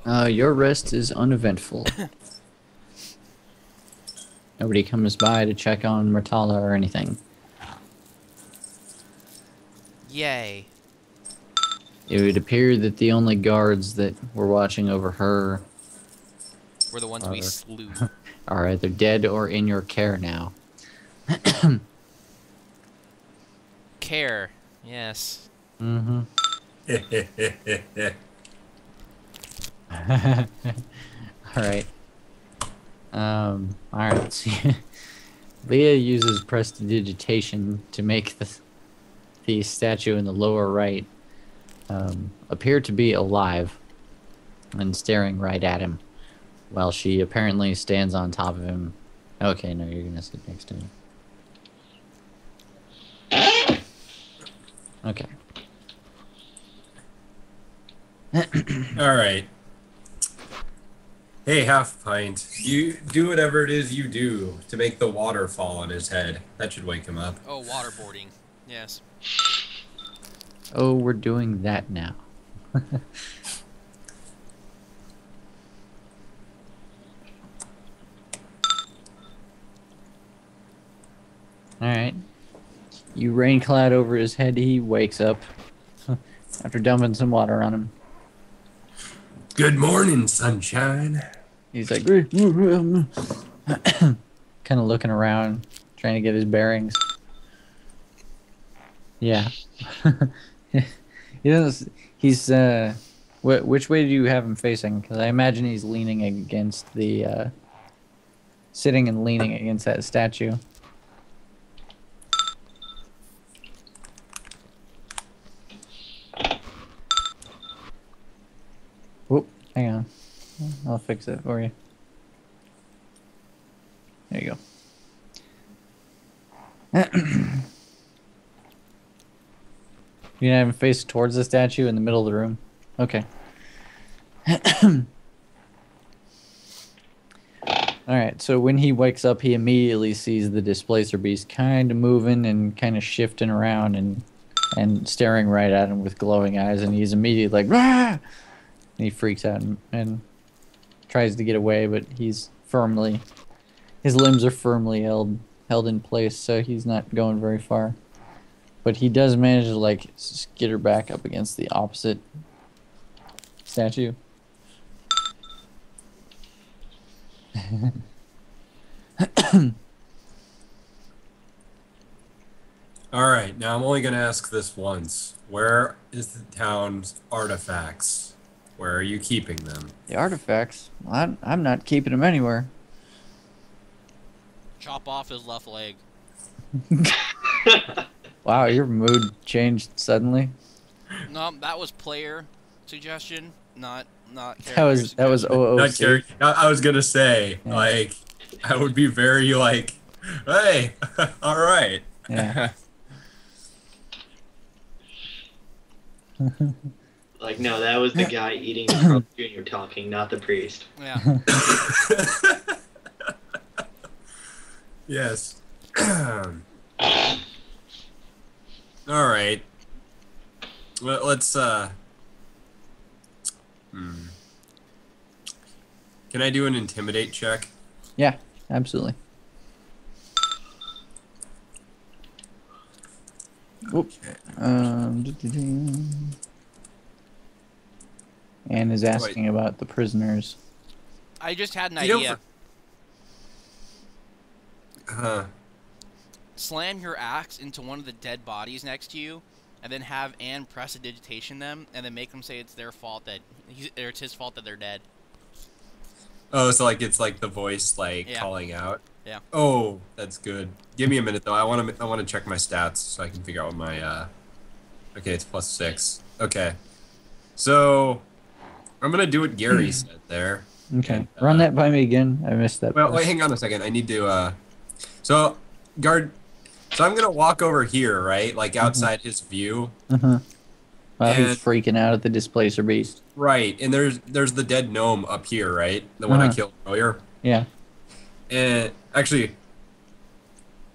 Your rest is uneventful. Nobody comes by to check on Myrtala or anything. Yay. It would appear that the only guards that were watching over her We're the ones we slew. are either dead or in your care now. Care. Yes. Mm-hmm. Alright. Alright. So Leah uses prestidigitation to make the statue in the lower right appear to be alive and staring right at him, while she apparently stands on top of him. Okay, no, you're gonna sit next to him. Okay. Alright. Hey, half pint. You do whatever it is you do to make the water fall on his head. That should wake him up. Oh, waterboarding. Yes. Oh, we're doing that now. Alright. You rain cloud over his head, he wakes up after dumping some water on him. Good morning, sunshine. He's like, kind of looking around, trying to get his bearings. Yeah. He doesn't, he's, which way do you have him facing? Because I imagine he's leaning against the, sitting and leaning against that statue. Whoop, hang on. I'll fix it for you. There you go. You gonna have him face towards the statue in the middle of the room? Okay. Alright, so when he wakes up, he immediately sees the displacer beast kind of moving and kind of shifting around and staring right at him with glowing eyes, and he's immediately like, "Rah!" And he freaks out and tries to get away, but he's firmly, his limbs are firmly held in place, so he's not going very far. But he does manage to, like, skitter back up against the opposite statue. Alright, now I'm only going to ask this once. Where is the town's artifacts? Where are you keeping them? The artifacts? Well, I'm not keeping them anywhere. Chop off his left leg. Wow, your mood changed suddenly. No, that was player suggestion, not That was OOC. Not character. I was going to say, Yeah. like, I would be very, like, hey, alright. Yeah. Like, no, that was the guy eating Carl Jr. talking, not the priest. Yeah. Yes. Alright. Well, let's, Can I do an intimidate check? Yeah, absolutely. Whoop. Anne is asking about the prisoners. I just had an You know, idea. Huh. Slam your axe into one of the dead bodies next to you, and then have Anne prestidigitation them, and then make them say it's their fault that or it's his fault that they're dead. Oh, so like it's like the voice like Yeah. calling out. Yeah. Oh, that's good. Give me a minute though. I want to check my stats so I can figure out what my Okay, it's +6. Okay. So I'm gonna do what Gary said there. Okay. And, Run that by me again. I missed that. Well, part. wait, hang on a second. I need to so guard. So I'm gonna walk over here, right? Like outside his view. Uh-huh. Wow, he's And- freaking out at the displacer beast. Right, and there's the dead gnome up here, right? The one I killed earlier. Yeah. And actually,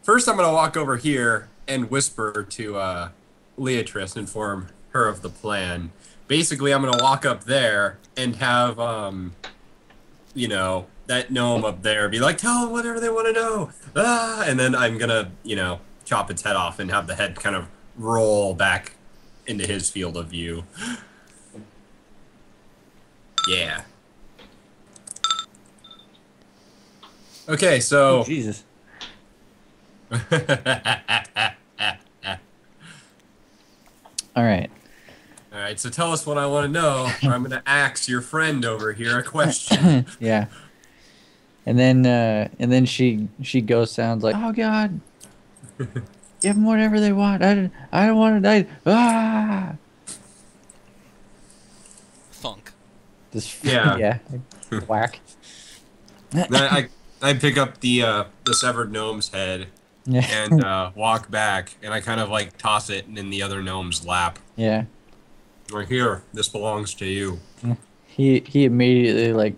first I'm gonna walk over here and whisper to Leatrice, inform her of the plan. basically, I'm gonna walk up there and have you know, that gnome up there be like, tell them whatever they want to know. Ah, and then I'm gonna, you know, chop its head off and have the head kind of roll back into his field of view. Yeah. Okay, Oh, so. Jesus. All right. All right, so tell us what I want to know, or I'm gonna ask your friend over here a question. Yeah. And then she ghost sounds like, oh God, give them whatever they want. I don't want to die. Ah. Thunk. This Yeah. yeah. Whack. Then I pick up the severed gnome's head Yeah. and walk back, and I kind of like toss it in the other gnome's lap. Yeah. Like, here, this belongs to you. He immediately like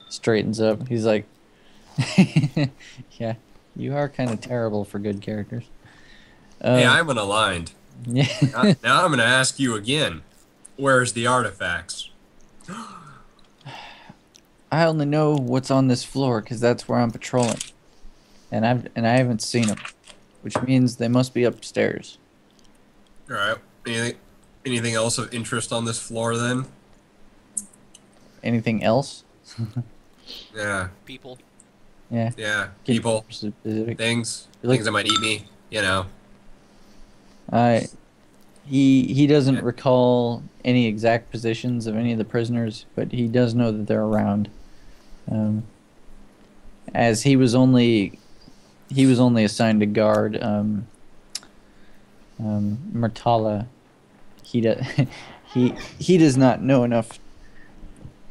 straightens up. He's like, yeah, you are kind of terrible for good characters. Hey, I'm unaligned. Yeah. Now I'm gonna ask you again. Where's the artifacts? I only know what's on this floor because that's where I'm patrolling, and I haven't seen them, which means they must be upstairs. All right. Anything else of interest on this floor then? Anything else? Yeah. People. Yeah. Yeah. Get People. specific. Things. You look- Things that might eat me. You know. He doesn't recall any exact positions of any of the prisoners, but he does know that they're around. As he was only assigned to guard Murtala. He does not know enough.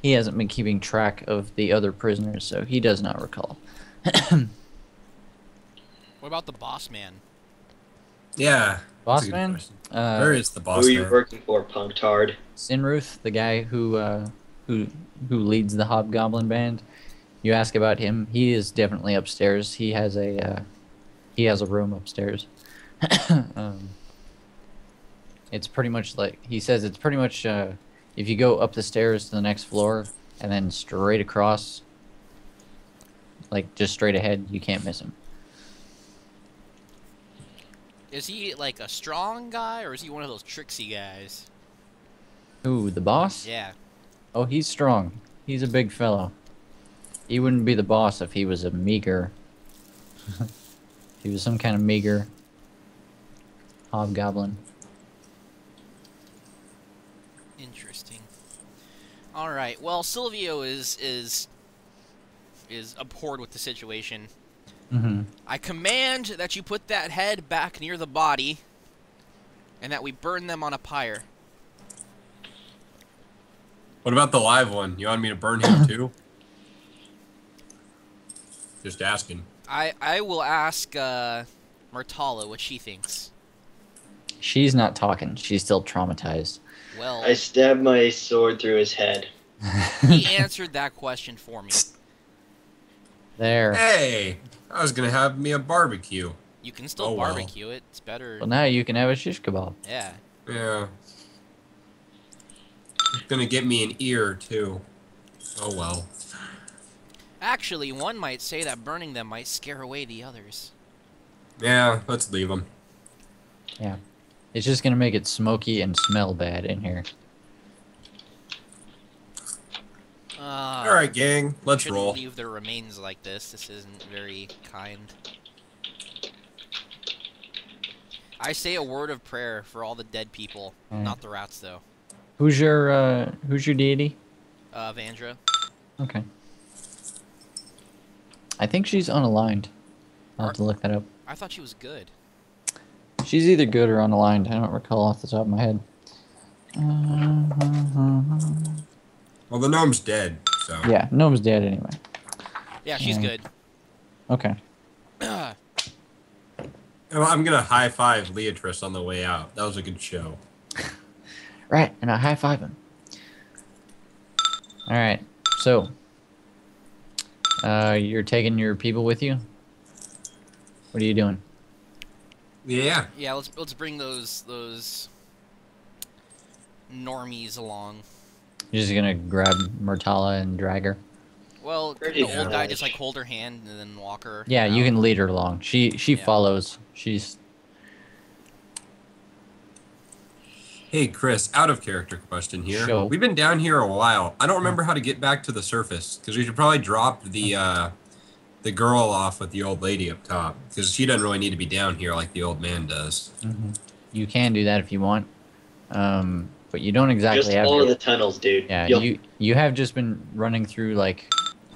He hasn't been keeping track of the other prisoners, so he does not recall. What about the boss man? Yeah. Boss that's a good man? question. Where is the boss Who are you man? working for, punktard? Sinruth, the guy who leads the Hobgoblin band. You ask about him. He is definitely upstairs. He has a room upstairs. It's pretty much like he says. It's pretty much if you go up the stairs to the next floor and then straight across, like just straight ahead, you can't miss him. Is he like a strong guy, or is he one of those tricksy guys? Ooh, the boss? Yeah. Oh, he's strong. He's a big fellow. He wouldn't be the boss if he was a meager. If he was some kind of meager hobgoblin. Interesting. All right. Well, Silvio is abhorred with the situation. Mm-hmm. I command that you put that head back near the body, and that we burn them on a pyre. What about the live one? You want me to burn him too? Just asking. I will ask Murtala what she thinks. She's not talking. She's still traumatized. Well, I stabbed my sword through his head. he answered that question for me. There. Hey, I was gonna have me a barbecue. You can still Oh, well. barbecue it. It's better. Well, now you can have a shish kebab. Yeah. Yeah. It's gonna get me an ear too. Oh well. Actually, one might say that burning them might scare away the others. Yeah, let's leave them. Yeah. It's just gonna make it smoky and smell bad in here. All right, gang, let's Shouldn't roll. leave their remains like this. This isn't very kind. I say a word of prayer for all the dead people, not the rats though. Who's your deity? Vandra. Okay. I think she's unaligned. I'll have to look that up. I thought she was good. She's either good or unaligned. I don't recall off the top of my head. Well, the gnome's dead, so. Yeah, Gnome's dead anyway. Yeah, she's good. Okay. Well, I'm gonna high five Leatrice on the way out. That was a good show. Right, and I high five him. All right, so you're taking your people with you. What are you doing? Yeah. Yeah, let's bring those normies along. You're just gonna grab Myrtala and drag her. Well, could Pretty the old guy much. just like hold her hand and then walk her? Yeah, you out? can lead her along. She Yeah. follows. She's Hey, Chris, out of character question here. Sure. We've been down here a while. I don't remember how to get back to the surface because we should probably drop the girl off with the old lady up top because she doesn't really need to be down here like the old man does. You can do that if you want, but you don't exactly Just have follow to. the tunnels, dude. Yeah, You'll- you have just been running through like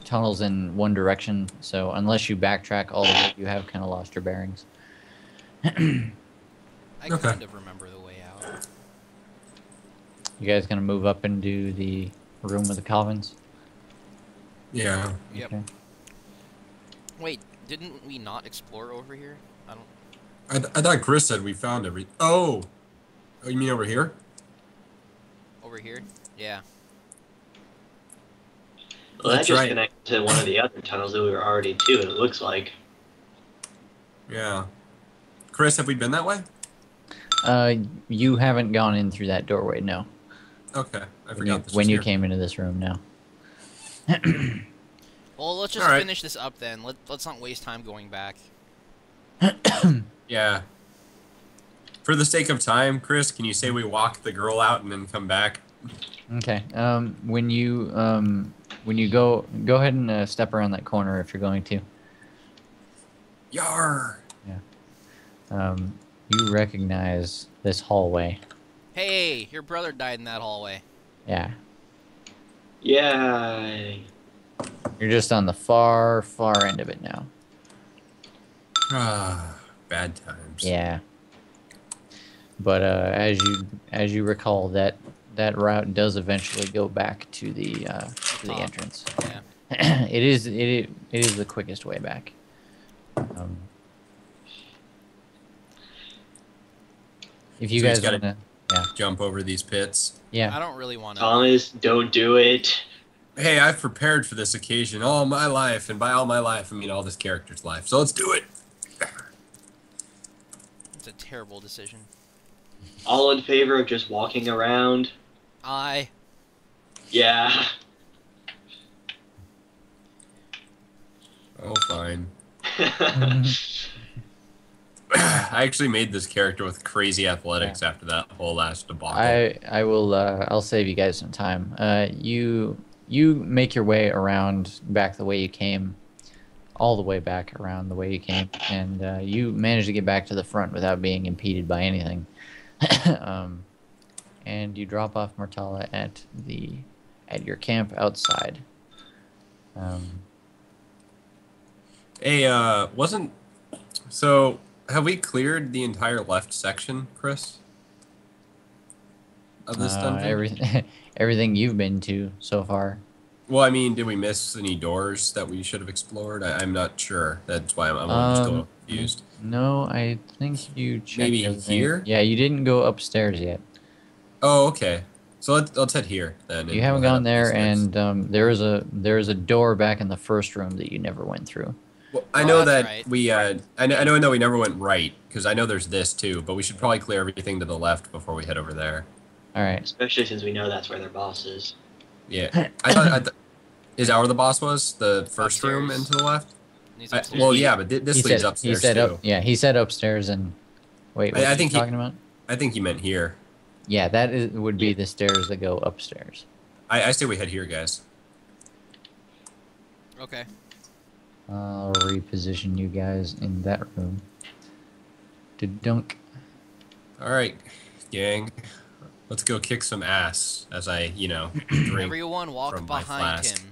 tunnels in one direction, so unless you backtrack all the way, you have kind of lost your bearings. I Okay. kind of remember the way out. You guys gonna move up into the room with the Calvins? Yeah. Yep. Okay. Wait, didn't we not explore over here? I don't. I thought Chris said we found everything. Oh, you mean over here? Over here? Yeah. Well, that That's just right. connects to one of the other tunnels that we were already to, it looks like. Yeah. Chris, have we been that way? You haven't gone in through that doorway, no. Okay, I When forgot you, this when was you here. came into this room, no. Well, let's just All right. finish this up then. Let's not waste time going back. Yeah. For the sake of time, Chris, can you say we walk the girl out and then come back? Okay. When you go ahead and step around that corner if you're going to. Yar. You recognize this hallway. Hey, your brother died in that hallway. Yeah. Yay. You're just on the far end of it now. Ah, bad times. Yeah. But as you recall, that route does eventually go back to the Top. entrance. Yeah. It is the quickest way back. If you So he's guys gotta- wanna, yeah, Jump over these pits. yeah. I don't really want to. Thomas, don't do it. Hey, I've prepared for this occasion all my life, and by all my life, I mean all this character's life. So let's do it. It's a terrible decision. All in favor of just walking around? Yeah. Oh, fine. I actually made this character with crazy athletics after that whole last debacle. I will. I'll save you guys some time. You make your way around back the way you came, all the way back around the way you came, and you manage to get back to the front without being impeded by anything. And you drop off Myrtala at your camp outside. Hey, so have we cleared the entire left section, Chris? Of this dungeon? Everything you've been to so far. Well, I mean, did we miss any doors that we should have explored? I'm not sure. That's why I'm just a little confused. No, I think you checked Maybe everything. here? Yeah, you didn't go upstairs yet. Oh, okay. So let's head here then. You haven't gone there, and there is a door back in the first room that you never went through. Well, I Oh, know that's that right. we I know we never went right because I know there's this too, but we should probably clear everything to the left before we head over there. All right. Especially since we know that's where their boss is. Yeah, I thought is that where the boss was? The first room Upstairs. and to the left. He's I, upstairs. well, yeah, but this He leads said upstairs he said too. he said upstairs and wait. What I are think you he- talking about? I think you meant here. Yeah, that would be the stairs that go upstairs. I say we head here, guys. Okay. I'll reposition you guys in that room. To dunk. All right, gang, let's go kick some ass as I, drink. Everyone walk from my behind flask. him.